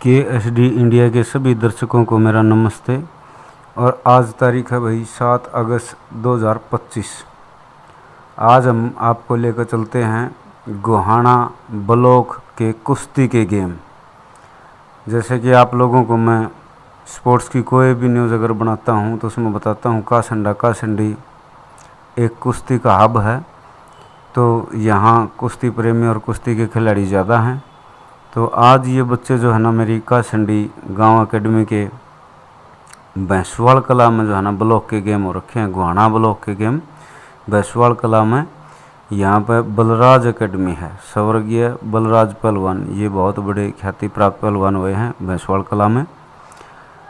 KSD India के सभी दर्शकों को मेरा नमस्ते। और आज तारीख है भाई 7 अगस्त 2025। आज हम आपको लेकर चलते हैं गोहाना ब्लॉक के कुश्ती के गेम। जैसे कि आप लोगों को मैं स्पोर्ट्स की कोई भी न्यूज़ अगर बनाता हूं तो उसमें बताता हूं कासंडी एक कुश्ती का हब है, तो यहाँ कुश्ती प्रेमी और कुश्ती के खिलाड़ी ज़्यादा हैं। तो आज ये बच्चे जो है ना मेरी कासंडी गांव एकेडमी के भैंसवाल कला में जो है ना ब्लॉक के गेम हो रखे हैं, गोहाना ब्लॉक के गेम भैंसवाल कला में। यहाँ पे बलराज एकेडमी है, स्वर्गीय बलराज पहलवान, ये बहुत बड़े ख्याति प्राप्त पहलवान हुए हैं भैंसवाल कला में।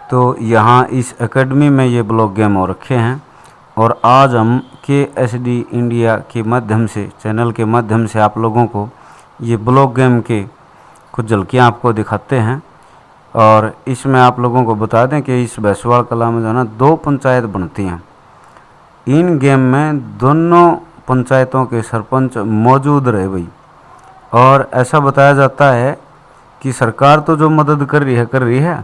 तो यहाँ इस एकेडमी में ये ब्लॉक गेम हो रखे हैं और आज हम KSD इंडिया के माध्यम से, चैनल के माध्यम से आप लोगों को ये ब्लॉक गेम के कुछ झलकियाँ आपको दिखाते हैं। और इसमें आप लोगों को बता दें कि इस भैंसवाल कला में जो है ना 2 पंचायत बनती हैं। इन गेम में दोनों पंचायतों के सरपंच मौजूद रहे भाई। और ऐसा बताया जाता है कि सरकार तो जो मदद कर रही है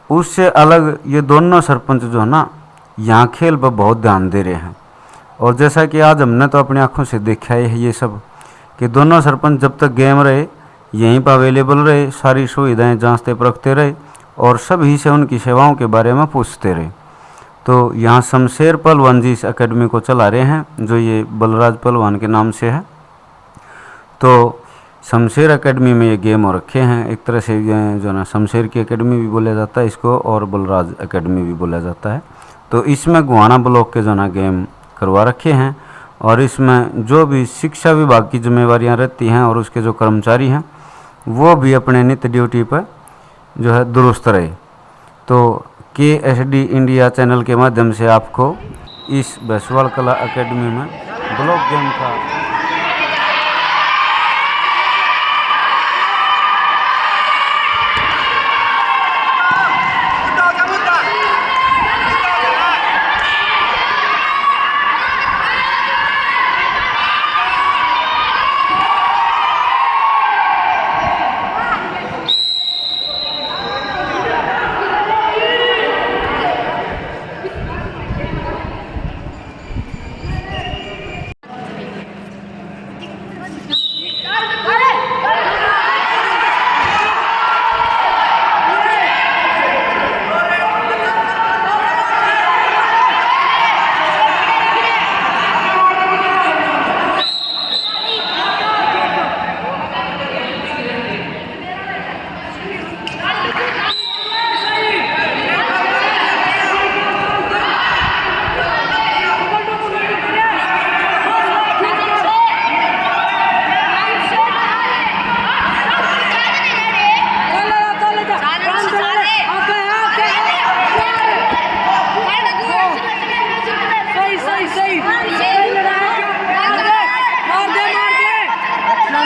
उससे अलग ये दोनों सरपंच जो है ना यहाँ खेल पर बहुत ध्यान दे रहे हैं। और जैसा कि आज हमने तो अपनी आंखों से देखा है ये सब कि दोनों सरपंच जब तक गेम रहे यहीं पर अवेलेबल रहे, सारी सुविधाएं जांचते परखते रहे और सभी से उनकी सेवाओं के बारे में पूछते रहे। तो यहाँ शमशेर पहलवान जी इस एकेडमी को चला रहे हैं, जो ये बलराज पहलवान के नाम से है। तो शमशेर एकेडमी में ये गेम हो रखे हैं। एक तरह से जो ना शमशेर की एकेडमी भी बोला जाता है इसको और बलराज एकेडमी भी बोला जाता है। तो इसमें गोहाना ब्लॉक के जो ना गेम करवा रखे हैं और इसमें जो भी शिक्षा विभाग की जिम्मेवारियां रहती हैं और उसके जो कर्मचारी हैं वो भी अपने नित्य ड्यूटी पर जो है दुरुस्त रहे। तो KSD इंडिया चैनल के माध्यम से आपको इस भैंसवाल कला एकेडमी में ब्लॉक गेम का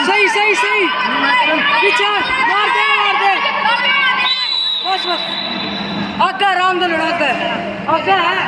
सही पीछे मार दे बस आगे राम दे आगे है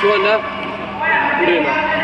Suona. Urena.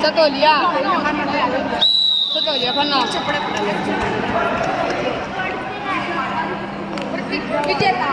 सतोलिया फन्ना विजेता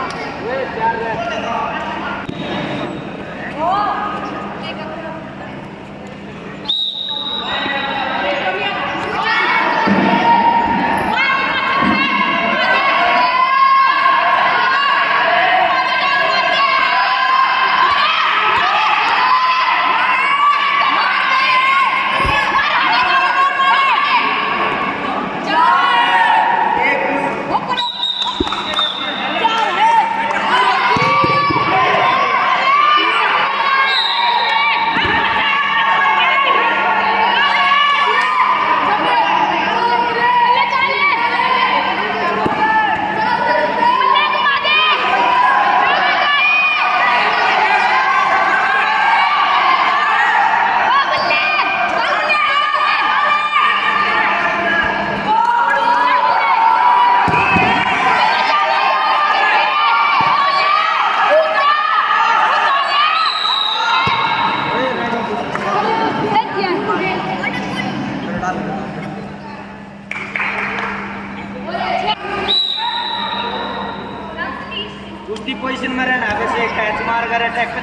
उसकी पोजीशन में रहना वैसे कैच मार कर अटैक कहा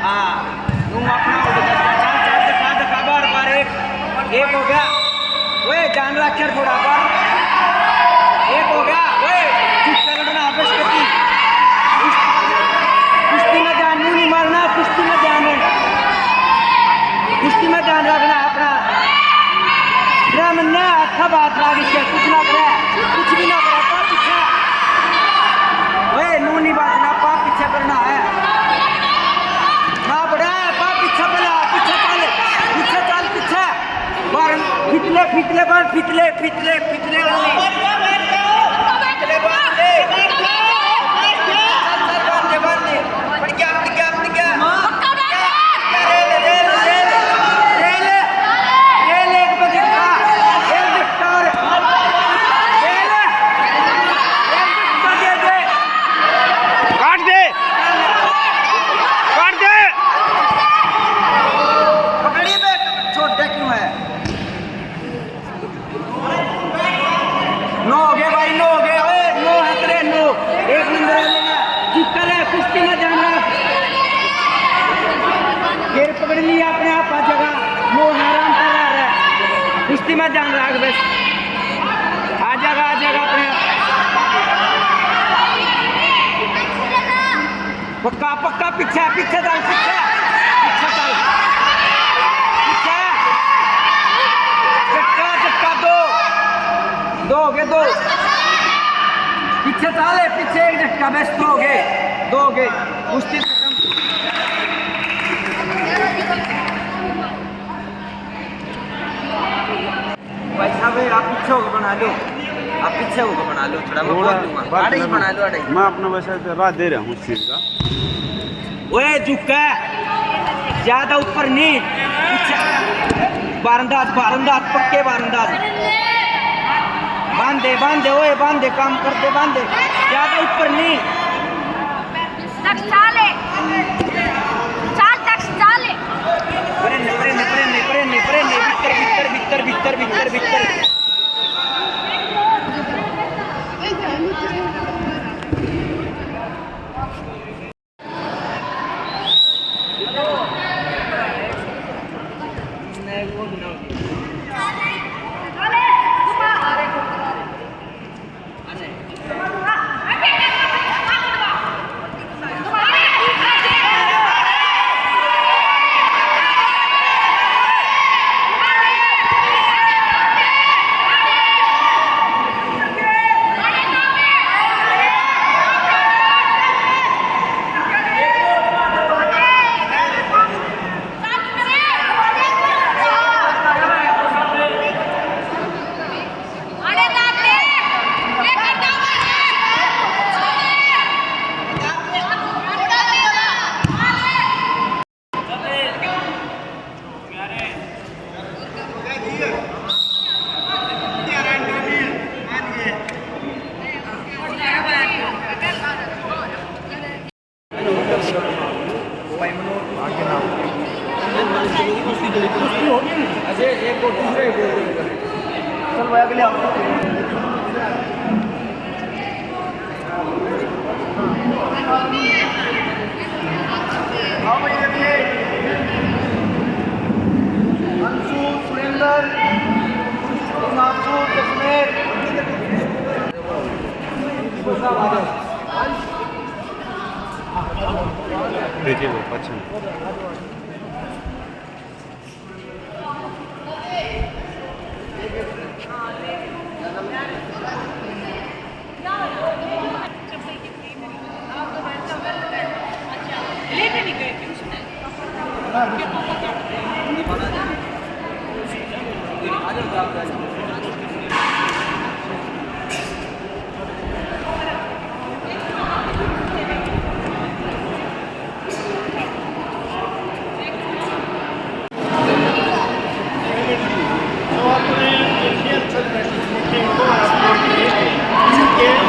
हाँ तुम अपना चल चल दिखा बार बार एक हो गया वो जान रखा थोड़ा बार एक हो गया वो चुप लड़ना आपस करती कुश्ती में ध्यान नहीं मारना कुश्ती में ध्यान रखना अपना मन अच्छा बात कुछ ना करे कुछ भी ना करे पीछे नू नहीं बाजना पा पीछे करना है ना बड़ा पा पीछे बना पीछे चल बार फितले बार फितले पकड़ लिया अपने आप आ जगह नो आराम कर रहा है कुश्ती में ध्यान रख बस आ जाएगा अपने पक्का पीछे चल झटका दो हो गए दो पीछे चाले पीछे एक झटका बस दो हो गए कुश्ती भाई साहब आप पीछे होकर बना लो थोड़ा मैं बना लो मैं अपना वैसे रात दे रहा हूँ उस चीज़ का ओए झुका ज्यादा ऊपर नहीं बारंदाज पक्के बारंदाज बांधे काम करते बांधे ज्यादा ऊपर नहीं भीतर अजय एक को दूसरे चल भाई अगले आओ भाई अगले अंशु सुरेंद्र नासू कश्मीर देखिए वो पश्चिम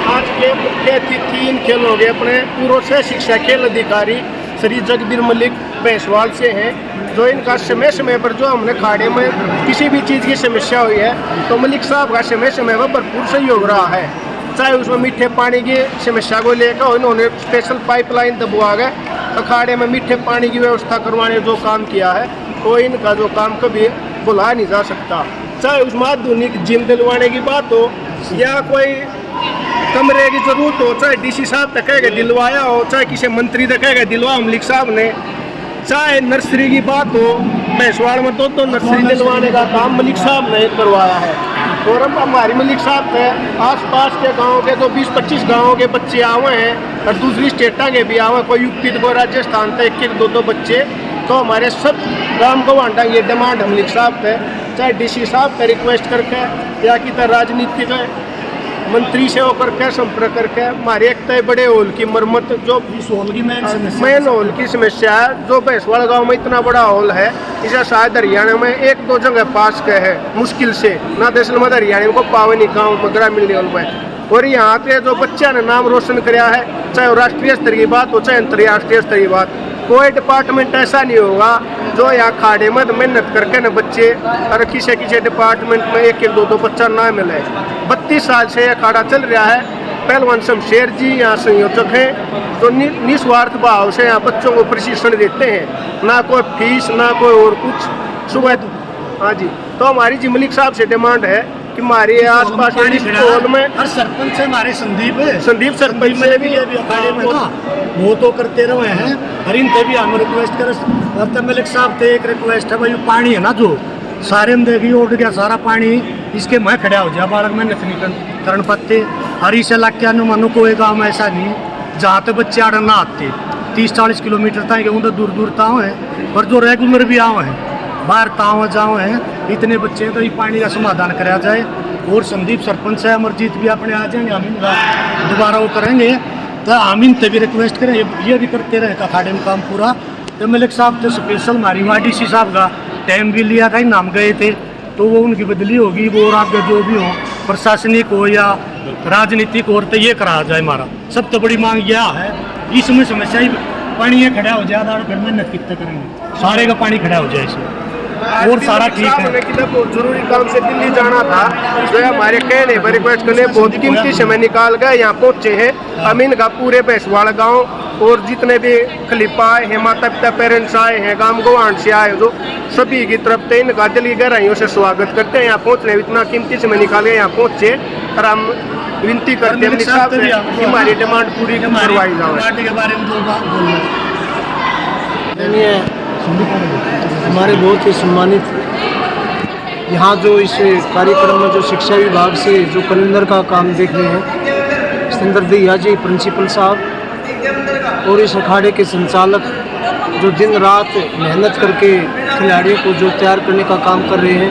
आज के मुख्य अतिथि 3 खेल हो गए अपने पूर्व से शिक्षा खेल अधिकारी श्री जगदीर मलिक भैंसवाल से हैं, जो इनका समय समय पर जो हमने खाड़े में किसी भी चीज़ की समस्या हुई है तो मलिक साहब का समय समय पर भरपूर सहयोग रहा है। चाहे उसमें मीठे पानी की समस्या को लेकर इन्होंने स्पेशल पाइपलाइन दबवा गए अखाड़े में मीठे पानी की व्यवस्था करवाने जो काम किया है वो इनका जो काम कभी भुलाया नहीं जा सकता। चाहे उसमें आधुनिक जिम दिलवाने की बात हो या कोई कमरे की जरूरत हो, चाहे डीसी साहब तक कहेगा दिलवाया हो, चाहे किसी मंत्री तक कहेगा दिलवा मलिक साहब ने, चाहे नर्सरी की बात हो भैंसवाड़ में तो नर्सरी दिलवाने का काम मलिक साहब ने करवाया है। और अब हमारी मलिक साहब के आसपास के गांव के तो 20-25 गाँव के बच्चे आए हैं और दूसरी स्टेटा के भी आए, कोई यूपी तो कोई राजस्थान तक 1-2 बच्चे, तो हमारे सब गांव को वांटा ये डिमांड हम मलिक साहब पे, चाहे डीसी साहब पे रिक्वेस्ट करके या कि राजनीतिक मंत्री से होकर के संपर्क करके हमारे एक तय बड़े हॉल की मरम्मत जो मेन हॉल की समस्या है, जो भैंसवाड़ा गांव में इतना बड़ा हॉल है इसे शायद हरियाणा में 1-2 जगह पास के है मुश्किल से, ना दरअसल हरियाणा को पावनी गाँव में ग्रामीण लेवल में। और यहाँ पे जो बच्चा ने नाम रोशन कराया है, चाहे राष्ट्रीय स्तर की बात हो चाहे अंतर्राष्ट्रीय स्तर की बात, कोई डिपार्टमेंट ऐसा नहीं होगा जो यहाँ खाड़े में मेहनत करके न बच्चे और किसी डिपार्टमेंट में 1-2 बच्चा ना मिले। 32 साल से यह खाड़ा चल रहा है। पहलवान शमशेर जी यहाँ संयोजक हैं जो निस्वार्थ भाव से यहाँ बच्चों को प्रशिक्षण देते हैं, ना कोई फीस ना कोई और कुछ। सुबह हाँ जी, तो हमारी जी मलिक साहब से डिमांड है कि हमारे आसपास स्कूल में हर सरपंच से हमारे संदीप सरपंच से भी अखाड़े में ना वो तो करते रहे हैं, हर इनसे भी हम रिक्वेस्ट करें। मलिक साहब से एक रिक्वेस्ट है, भाई पानी है ना जो सारे में देखिए उठ गया सारा पानी, इसके मैं खड़ा हो जाए बालक में नहीं कर पाते। हर इस इलाके में मानो कोई गाँव में ऐसा नहीं जहाँ तक बच्चे आड़ ना आते 30-40 किलोमीटर तक उधर दूर दूर ताव हैं, और जो रेगुलर भी आवे हैं बाहर ताव जाओ हैं इतने बच्चे तो ये पानी का समाधान कराया जाए। और संदीप सरपंच है अमरजीत भी अपने आ जाएंगे, हम इनका दोबारा वो करेंगे, तो हम इनसे भी रिक्वेस्ट करें ये भी करते रहे अखाड़े में काम पूरा। तो मलिक साहब तो स्पेशल हमारी वहाँ DC साहब का टाइम भी लिया था, नाम गए थे तो वो उनकी बदली होगी, वो और आपका जो भी हो प्रशासनिक हो या राजनीतिक हो तो ये करा जाए। हमारा सब तो बड़ी मांग यह है, इसमें समस्या ही पानी ये खड़ा हो जाए और फिर मेहनत कितने करेंगे, सारे का पानी खड़ा हो जाए इसमें और सारा ठीक है। बहुत जरूरी काम से दिल्ली जाना था, जो हमारे कहने पर रिक्वेस्ट करने बहुत कीमती समय निकाल गए यहाँ पहुँचे हैं। अमीन का पूरे भैंसवाड़ा गाँव और जितने भी खलीफा आए हैं, माता पिता पेरेंट्स आए हैं, गांव गवान से आए जो सभी की तरफ से इनका दिल की गहराइयों से स्वागत करते हैं। यहाँ पहुँचने इतना कीमती समय निकाले यहाँ पहुँचे और हम विनती करते हैं कि हमारी डिमांड पूरी करवाई जाए। हमारे बहुत ही सम्मानित यहाँ जो इस कार्यक्रम में जो शिक्षा विभाग से जो कैलेंडर का काम देख रहे हैं सुंदर दैया जी प्रिंसिपल साहब और इस अखाड़े के संचालक जो दिन रात मेहनत करके खिलाड़ियों को जो तैयार करने का काम कर रहे हैं,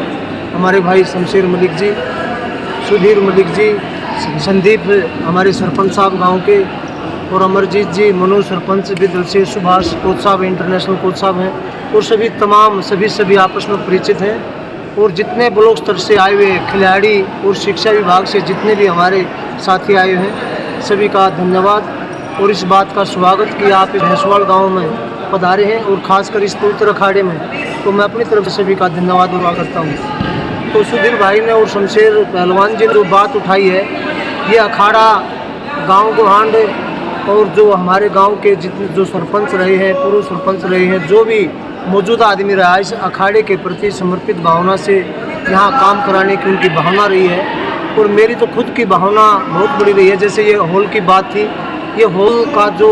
हमारे भाई शमशेर मलिक जी, सुधीर मलिक जी, संदीप हमारे सरपंच साहब गांव के, और अमरजीत जी मनोज सरपंच बिदल से, सुभाष कोच साहब इंटरनेशनल कोच साहब हैं, और सभी तमाम सभी आपस में परिचित हैं। और जितने ब्लॉक स्तर से आए हुए खिलाड़ी और शिक्षा विभाग से जितने भी हमारे साथी आए हैं, सभी का धन्यवाद और इस बात का स्वागत कि आप भैंसवाड़ा गांव में पधारे हैं और ख़ासकर इस पवित्र अखाड़े में, तो मैं अपनी तरफ से सभी का धन्यवाद अदा करता हूँ। तो सुधीर भाई ने और शमशेर पहलवान जी ने जो बात उठाई है, ये अखाड़ा गांव गोहांड और जो हमारे गांव के जितने जो सरपंच रहे हैं, पूर्व सरपंच रहे हैं, जो भी मौजूदा आदमी रहा, इस अखाड़े के प्रति समर्पित भावना से यहाँ काम कराने की उनकी भावना रही है। और मेरी तो खुद की भावना बहुत बड़ी रही है। जैसे ये हॉल की बात थी, ये हॉल का जो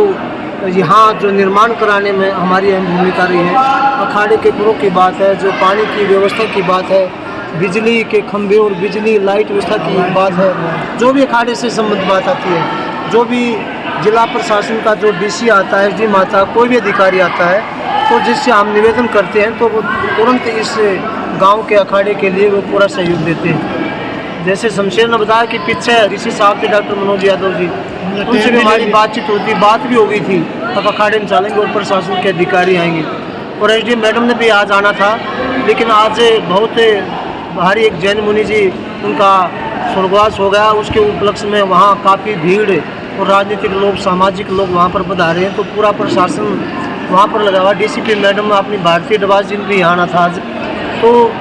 यहाँ जो निर्माण कराने में हमारी अहम भूमिका रही है। अखाड़े के पुरों की बात है, जो पानी की व्यवस्था की बात है, बिजली के खंभे और बिजली लाइट व्यवस्था की बात है, जो भी अखाड़े से संबंधित बात आती है, जो भी जिला प्रशासन का जो डीसी आता है, एसडीएम आता है, कोई भी अधिकारी आता है, तो जिससे हम निवेदन करते हैं तो वो तुरंत इस गांव के अखाड़े के लिए वो पूरा सहयोग देते हैं। जैसे शमशेर ने बताया कि पीछे ऋषि साहब थे, डॉक्टर मनोज यादव जी, उनसे भी हमारी बातचीत होती, बात भी हो गई थी, अब अखाड़े में चलेंगे और प्रशासन के अधिकारी आएंगे। और एसडीएम मैडम ने भी आज आना था, लेकिन आज बहुत भारी एक जैन मुनि जी उनका स्वर्गवास हो गया, उसके उपलक्ष्य में वहाँ काफ़ी भीड़ और राजनीतिक लोग, सामाजिक लोग वहाँ पर पधारे हैं, तो पूरा प्रशासन वहाँ पर लगा हुआ। डीसीपी मैडम अपनी भारतीय डबाज जी भी यहाँ आना था आज। तो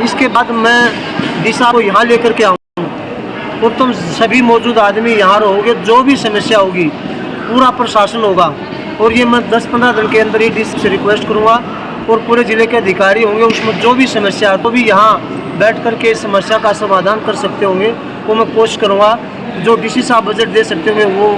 इसके बाद मैं दिशा को यहाँ लेकर के आऊँगा और तुम सभी मौजूद आदमी यहाँ रहोगे, जो भी समस्या होगी पूरा प्रशासन होगा। और ये मैं 10-15 दिन के अंदर ही डीसी से रिक्वेस्ट करूँगा और पूरे ज़िले के अधिकारी होंगे, उसमें जो भी समस्या है तो भी यहाँ बैठ कर के इस समस्या का समाधान कर सकते होंगे, वो मैं कोशिश करूँगा। जो डीसी साहब बजट दे सकते होंगे वो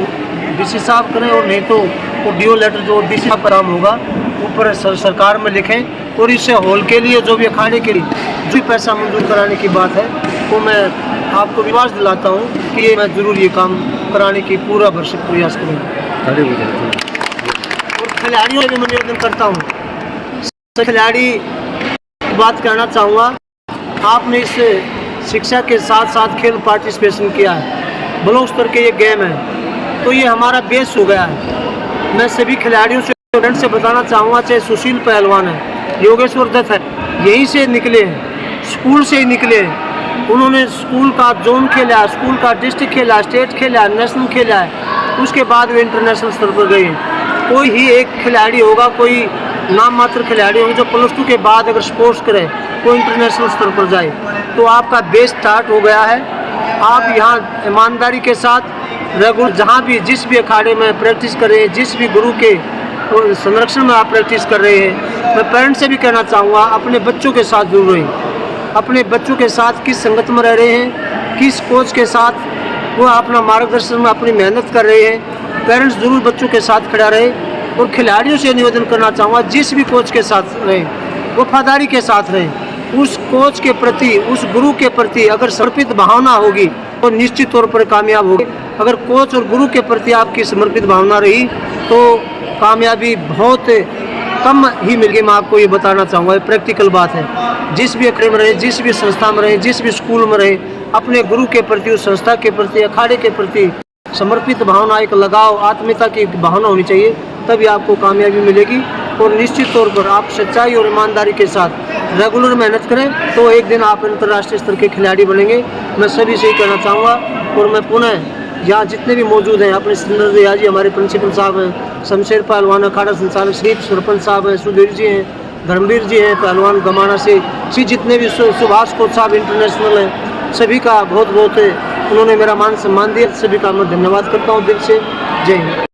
डीसी साहब करें, और नहीं तो वो डीओ लेटर जो डीसी साहब का काम होगा ऊपर सरकार में लिखें। और इस हॉल के लिए जो भी अखाड़े के लिए जो भी पैसा मंजूर कराने की बात है, वो मैं आपको विश्वास दिलाता हूँ कि ये मैं ज़रूर ये काम कराने की पूरा भरसक प्रयास करूँगा। और खिलाड़ियों से भी मैं निवेदन करता हूँ, खिलाड़ी बात कहना चाहूँगा, आपने इस शिक्षा के साथ साथ खेल पार्टिसिपेशन किया है, ब्लॉक स्तर के ये गेम है, तो ये हमारा बेस हो गया है। मैं सभी खिलाड़ियों से स्टूडेंट से बताना चाहूँगा, चाहे सुशील पहलवान है, योगेश्वर दत्त है, यहीं से निकले हैं, स्कूल से ही निकले हैं। उन्होंने स्कूल का जोन खेला, स्कूल का डिस्ट्रिक्ट खेला, स्टेट खेला, नेशनल खेला है, उसके बाद वे इंटरनेशनल स्तर पर गए हैं। कोई ही एक खिलाड़ी होगा, कोई नाम मात्र खिलाड़ी होंगे जो +2 के बाद अगर स्पोर्ट्स करे, वो इंटरनेशनल स्तर पर जाए, तो आपका बेस स्टार्ट हो गया है। आप यहाँ ईमानदारी के साथ रेगुलर जहाँ भी जिस भी अखाड़े में प्रैक्टिस कर रहे हैं, जिस भी गुरु के संरक्षण में आप प्रैक्टिस कर रहे हैं, मैं पेरेंट्स से भी कहना चाहूँगा, अपने बच्चों के साथ जुड़ रहे हैं, अपने बच्चों के साथ किस संगत में रह रहे हैं, किस कोच के साथ वो अपना मार्गदर्शन में अपनी मेहनत कर रहे हैं। पेरेंट्स जरूर बच्चों के साथ खड़ा रहे। और खिलाड़ियों से निवेदन करना चाहूँगा, जिस भी कोच के साथ रहें, वफादारी के साथ रहें, उस कोच के प्रति, उस गुरु के प्रति अगर समर्पित भावना होगी तो निश्चित तौर पर कामयाब होगी। अगर कोच और गुरु के प्रति आपकी समर्पित भावना रही तो कामयाबी बहुत कम ही मिलेगी। मैं आपको ये बताना चाहूँगा, ये प्रैक्टिकल बात है। जिस भी अखाड़े में रहे, जिस भी संस्था में रहे, जिस भी स्कूल में रहे, अपने गुरु के प्रति, उस संस्था के प्रति, अखाड़े के प्रति समर्पित भावना, एक लगाव, आत्मीयता की भावना होनी चाहिए, तभी आपको कामयाबी मिलेगी। और निश्चित तौर पर आप सच्चाई और ईमानदारी के साथ रेगुलर मेहनत करें तो एक दिन आप अंतर्राष्ट्रीय स्तर के खिलाड़ी बनेंगे। मैं सभी से ही कहना चाहूँगा। और मैं पुनः यहाँ जितने भी मौजूद हैं, अपने सुंदर दया जी हमारे प्रिंसिपल साहब हैं, शमशेर पहलवान अखाड़ा संचालक श्री सरपंच साहब हैं, सुधीर जी हैं, धर्मवीर जी हैं पहलवान गमाना से, जितने भी सुभाष कोच साहब इंटरनेशनल हैं, सभी का बहुत बहुत उन्होंने मेरा मान सम्मान दिया, सभी का मैं धन्यवाद करता हूँ दिल से। जय हिंद।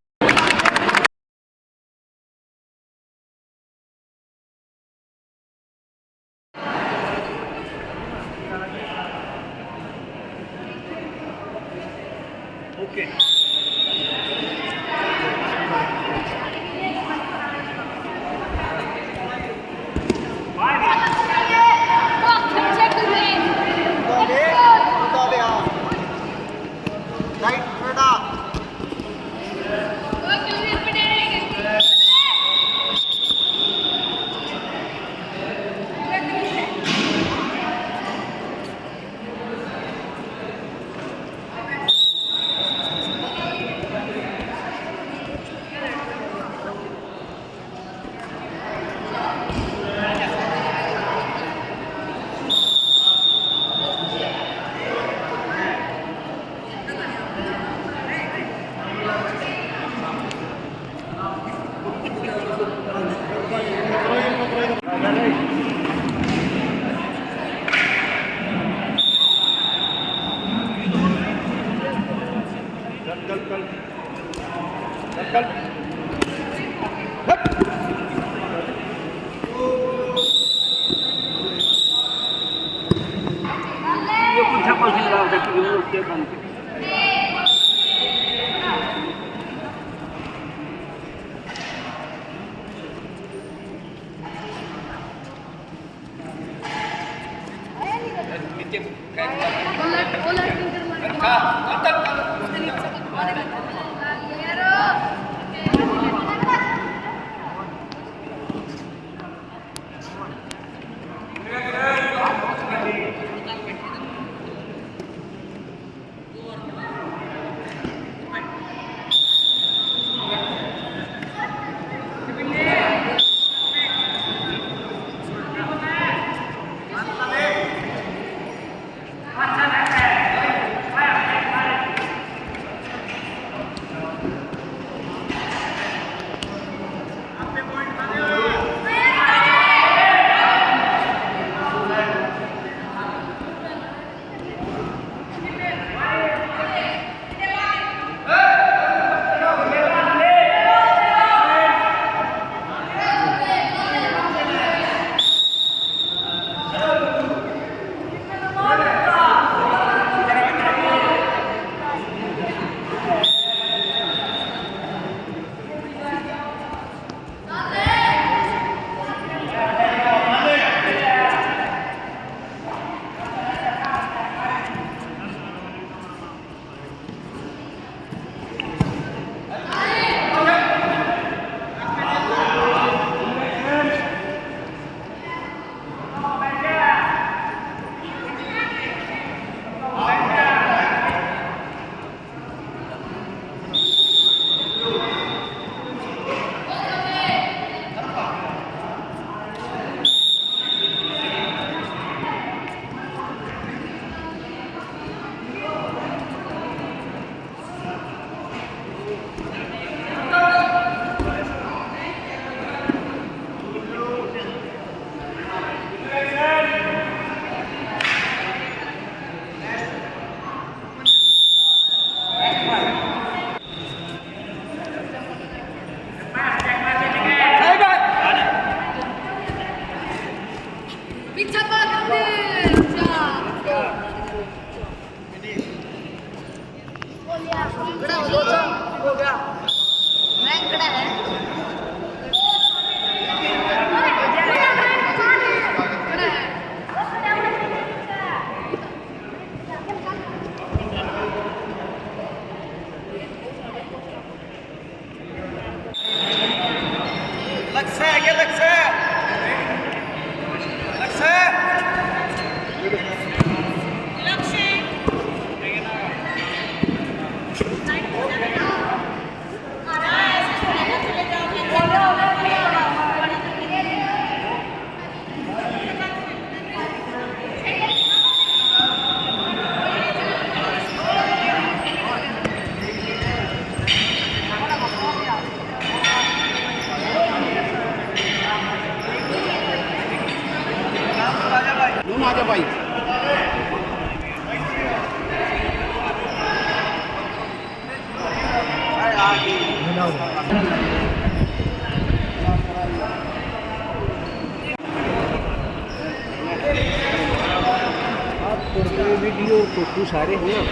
वीडियो फोटो सारे हैं ना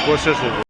कोशिश है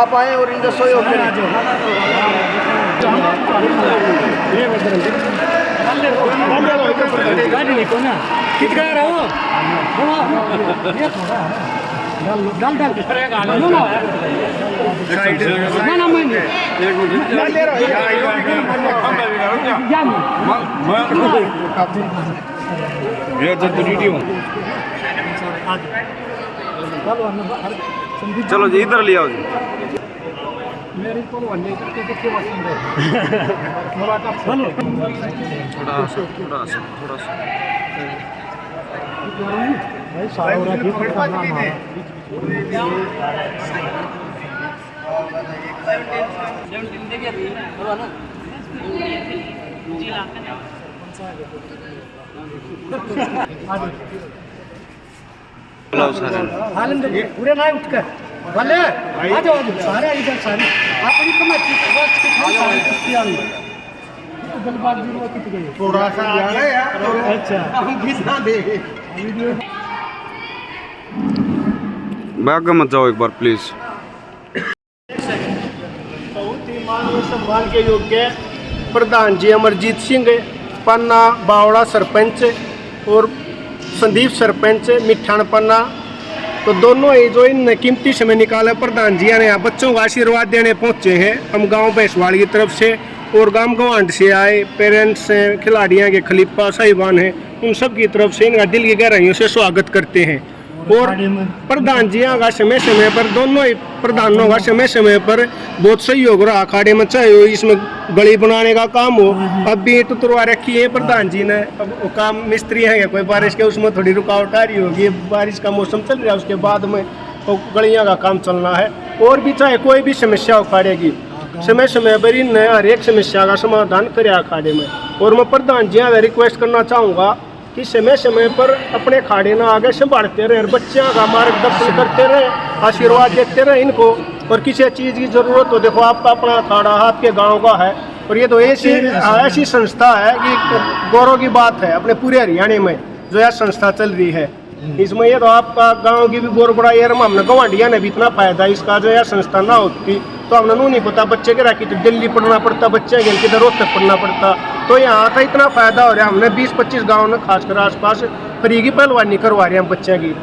आप आए और इनका सहयोग करें। चलो जी इधर ले आओ जी। पूरे ना उठ कर भले आ जाओ सारे इधर सारे अपनी कमेटी जल्दबाजी में कित गई थोड़ा सा आगे यार। अच्छा हम कितना दे बैग मत जाओ एक बार प्लीज। बहुत ही माननीय सम्मान के योग्य प्रधान जी अमरजीत सिंह पन्ना बावड़ा सरपंच और संदीप सरपंच मिठान पन्ना, तो दोनों ही जो इन कीमती समय निकाला प्रधान जी ने यहाँ बच्चों का आशीर्वाद देने पहुँचे हैं। हम गांव भैंसवाड़ की तरफ से और गांव गवांड से आए पेरेंट्स हैं, खिलाड़ियाँ के खलीफा साहिबान हैं, उन सब की तरफ से इनका दिल की गहराइयों से स्वागत करते हैं। और प्रधान जी का समय समय पर दोनों ही प्रधानों का समय समय पर बहुत सहयोग रहा अखाड़े में, चाहे हो इसमें गली बनाने का काम हो। अब भी ईंट उतरवा रखी है प्रधान जी ने, अब वो काम मिस्त्री है कोई बारिश के उसमें थोड़ी रुकावट आ रही होगी, बारिश का मौसम चल रहा है उसके बाद में तो गलियाँ का काम चलना है। और भी चाहे कोई भी समस्या अखाड़े की समय समय पर इन हर एक समस्या का समाधान करे अखाड़े में। और मैं प्रधान जी से रिक्वेस्ट करना चाहूँगा कि समय समय पर अपने खाड़े ना आगे संभालते रहे, बच्चों का मार्गदर्शन करते रहे, आशीर्वाद देते रहे इनको। और किसी चीज़ की ज़रूरत हो, देखो आपका अपना खाड़ा आपके गांव का है और ये तो ऐसी संस्था है कि गौरव की बात है अपने पूरे हरियाणा में जो यह संस्था चल रही है। इसमें ये तो आपका गांव की भी बहुत बड़ा ये हमने गवांडिया ने भी इतना फायदा इसका, जो यह संस्था ना होती तो हमने नहीं पता बच्चे के राखी तो दिल्ली पढ़ना पड़ता, बच्चे के किधर रोहतक पढ़ना पड़ता। तो यहाँ का इतना फायदा हो रहा है, हमने 20-25 गाँव में खासकर आसपास फ्री की पहलवानी करवा रहे हैं बच्चे की।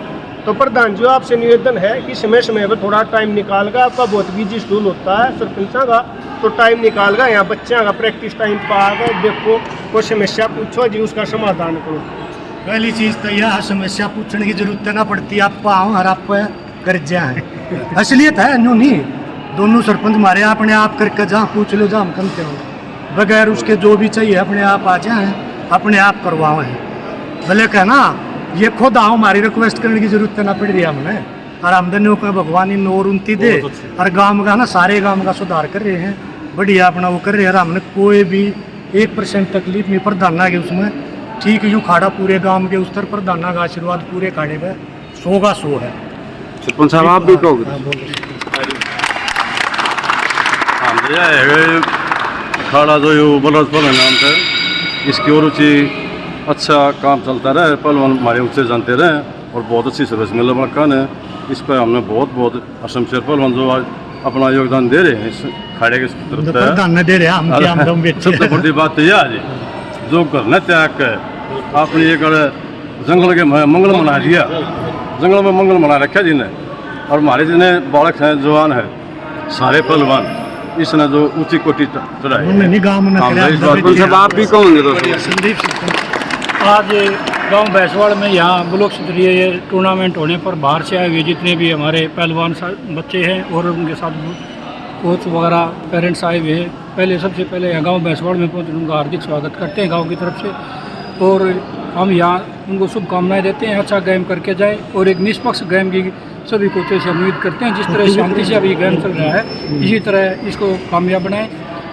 तो प्रधान जी आपसे निवेदन है कि समय समय पर थोड़ा टाइम निकाल कर, आपका बहुत बिजी शेड्यूल होता है सरपंचा का, तो टाइम निकाल कर यहाँ बच्चों का प्रैक्टिस टाइम पा कर देखो, कोई समस्या पूछो जी उसका समाधान करो। पहली चीज तो यह समस्या पूछने की जरूरत ना पड़ती, आप पाओ और आप कर्जा है असलियत है न्यू नहीं। दोनों सरपंच हमारे अपने आप करके जहाँ पूछ लो जहाँ हम करते हो, बगैर उसके जो भी चाहिए अपने आप आ जाए, अपने आप करवाओ हैं। भले कहना ये खुद आओ, हमारी रिक्वेस्ट करने की जरूरत ना पड़ रही है हमें, और आमदनियों का भगवान इन और उन्नति दे, और गाँव का ना सारे गाँव का सुधार कर रहे हैं, बढ़िया अपना वो कर रहे हैं। हमने कोई भी 1% तकलीफ नहीं प्रधाना के उसमें, ठीक यूँ खाड़ा पूरे गांव के उस तरफ प्रधाना का आशीर्वाद पूरे खाड़े में 100 का 100 है। सरपंच साहब आप भी कहोगे? खाड़ा जो है बलराजपुर है नाम से, इसकी और ऊँची अच्छा काम चलता रहे, पहलवान हमारे ऊँचे जानते रहे और बहुत अच्छी सर्विस मिल रखा है। इस पर हमने बहुत असम शेर पहलवान जो आज अपना योगदान दे रहे हैं इस खाड़े के प्रधान दे रहे हैं। सबसे बड़ी बात तो यह है जो करना त्याग कर आपने ये कर जंगल के मंगल मना दिया, जंगल में मंगल मना रखा जिन्हें, और हमारे जिन्हें बालक हैं जवान है सारे पहलवान इसने जो ऊंची कोटि चढ़ाई। आप भी कहोगे दोस्तों? संदीप आज गांव भैंसवाड़ में यहाँ ब्लॉक स्तरीय टूर्नामेंट होने पर बाहर से आए हुए जितने भी हमारे पहलवान बच्चे हैं और उनके साथ कोच वगैरह पेरेंट्स आए हुए हैं, पहले सबसे पहले यहाँ गांव भैंसवाड़ में पहुँच उनका हार्दिक स्वागत करते हैं गांव की तरफ से, और हम यहाँ उनको शुभकामनाएं देते हैं अच्छा गेम करके जाए और एक निष्पक्ष गेम की सभी कोचों से उम्मीद करते हैं। जिस तरह शांति से अभी गेम चल रहा है इसी तरह इसको कामयाब बनाएं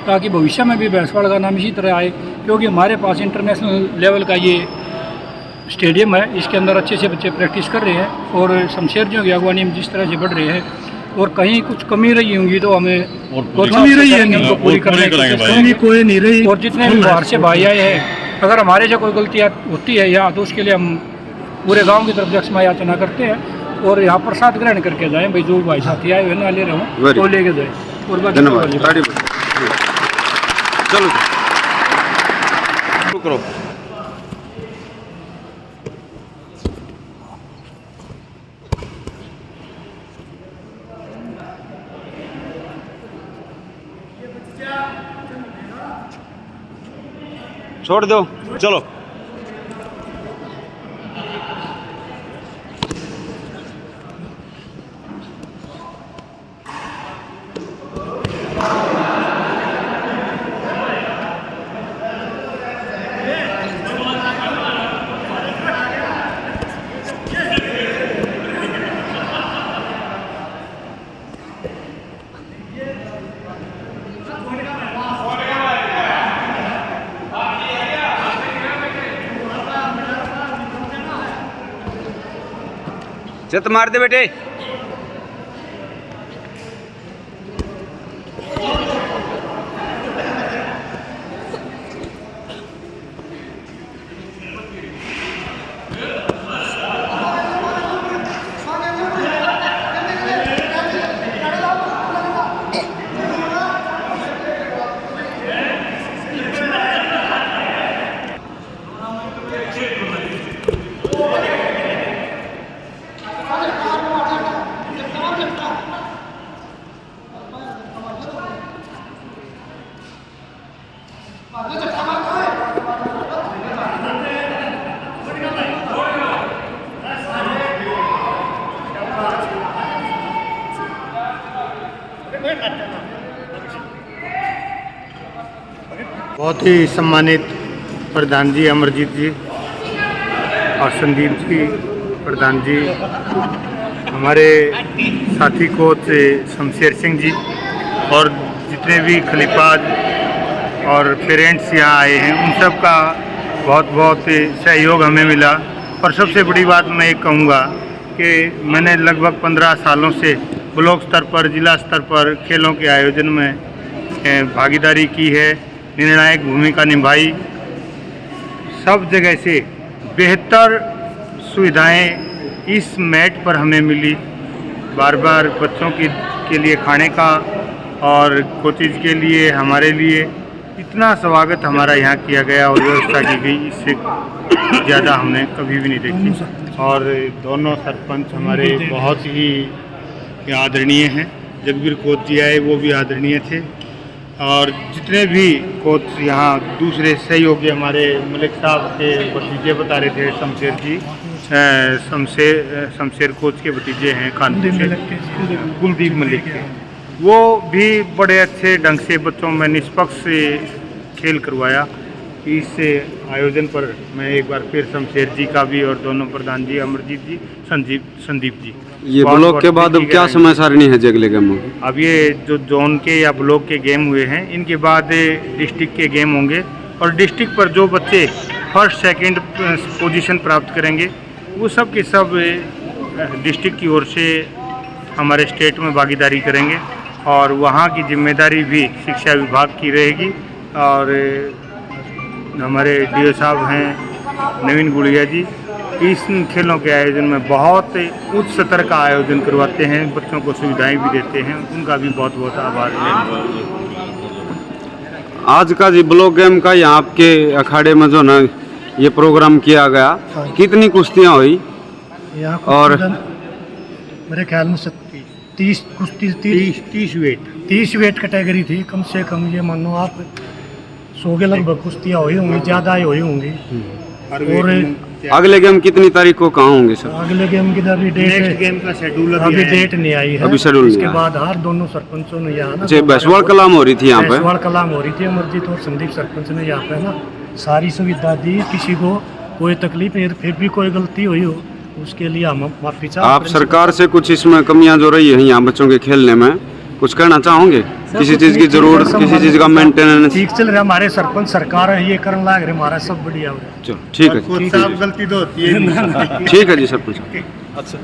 ताकि भविष्य में भी भैंसवाड़ का नाम इसी तरह आए, क्योंकि हमारे पास इंटरनेशनल लेवल का ये स्टेडियम है, इसके अंदर अच्छे से बच्चे प्रैक्टिस कर रहे हैं और शमशेर जी की अगवानी में जिस तरह से बढ़ रहे हैं, और कहीं कुछ कमी रही होंगी तो हमें कमी रही है नहीं, पूरी करने कमी कोई नहीं रही। और जितने भी बाहर से भाई आए हैं, अगर हमारे से कोई गलतियाँ होती है या तो उसके लिए हम पूरे गांव की तरफ से क्षमा याचना करते हैं और यहाँ प्रसाद ग्रहण करके जाएं भाई, जो भाई साथी आए हुए ना ले रहे हो Very तो लेके जाए। और बाकी धन्यवाद। ताड़ी बजाओ। चलो शुरू करो। छोड़ दो, चलो। चित मार दे बेटे। बहुत ही सम्मानित प्रधान जी अमरजीत जी और संदीप जी प्रधान जी, हमारे साथी कोच शमशेर सिंह जी और जितने भी खलीफाज और पेरेंट्स यहाँ आए हैं, उन सब का बहुत बहुत सहयोग हमें मिला। और सबसे बड़ी बात मैं एक कहूँगा कि मैंने लगभग 15 सालों से ब्लॉक स्तर पर, जिला स्तर पर खेलों के आयोजन में भागीदारी की है, निर्णायक भूमिका निभाई। सब जगह से बेहतर सुविधाएं इस मैट पर हमें मिली। बार बार बच्चों के लिए खाने का और कोचिज के लिए हमारे लिए इतना स्वागत हमारा यहाँ किया गया और व्यवस्था की गई, इससे ज़्यादा हमने कभी भी नहीं देखी। और दोनों सरपंच हमारे बहुत ही आदरणीय हैं। जगबीर कोच जी आए, वो भी आदरणीय थे। और जितने भी कोच यहाँ दूसरे सहयोगी, हमारे मलिक साहब के भतीजे बता रहे थे, शमशेर जी, शमशेर कोच के भतीजे हैं कानपुर से, कुलदीप मलिक के, वो भी बड़े अच्छे ढंग से बच्चों में निष्पक्ष खेल करवाया। इस आयोजन पर मैं एक बार फिर शमशेर जी का भी और दोनों प्रधान जी अमरजीत जी, संदीप जी, ये ब्लॉक के बाद अब क्या समय सारणी है अगले गेमों की? अब ये जो जोन के या ब्लॉक के गेम हुए हैं, इनके बाद डिस्ट्रिक्ट के गेम होंगे। और डिस्ट्रिक्ट पर जो बच्चे फर्स्ट सेकंड पोजीशन प्राप्त करेंगे, वो सब के सब डिस्ट्रिक्ट की ओर से हमारे स्टेट में भागीदारी करेंगे। और वहाँ की जिम्मेदारी भी शिक्षा विभाग की रहेगी। और हमारे डीओ साहब हैं नवीन गुड़िया जी, इस खेलों के आयोजन में बहुत उच्च स्तर का आयोजन करवाते हैं, बच्चों को सुविधाएं भी देते हैं, उनका भी बहुत बहुत आभार है। आज का जी ब्लॉक गेम का यहाँ आपके अखाड़े में जो ना ये प्रोग्राम किया गया, कितनी कुश्तियाँ हुई? और मेरे ख्याल में 30 कुश्ती, 30 वेट कैटेगरी थी कम से कम। ये मानो आप 100 के लगभग कुश्तियाँ हुई होंगी, ज़्यादा ही हुई होंगी। और अगले गेम कितनी तारीख को कहाँ होंगे सर? अगले गेम की अभी डेट, गेम का शेड्यूल अभी डेट नहीं आई है। अभी शेड्यूल इसके बाद हर दोनों सरपंचों ने यहाँ ना भैंसवाड़ कलाम हो रही थी, यहाँ पे भैंसवाड़ कलाम हो रही थी। अमरजीत और संदीप सरपंच ने यहाँ पे ना सारी सुविधा दी, किसी को कोई तकलीफ नहीं। फिर भी कोई गलती हुई हो उसके लिए हम माफी चाहते। आप सरकार से कुछ इसमें कमियां जो रही है यहाँ बच्चों के खेलने में कुछ कहना चाहोगे? किसी चीज़ की जरूरत, किसी चीज़ का मेंटेनेंस? ठीक चल रहा, हमारे सरपंच सरकार है ये करने लग रहे, हमारा सब बढ़िया हो रहा है। चलो ठीक है, गलती तो होती है। ठीक है जी सरपंच। अच्छा।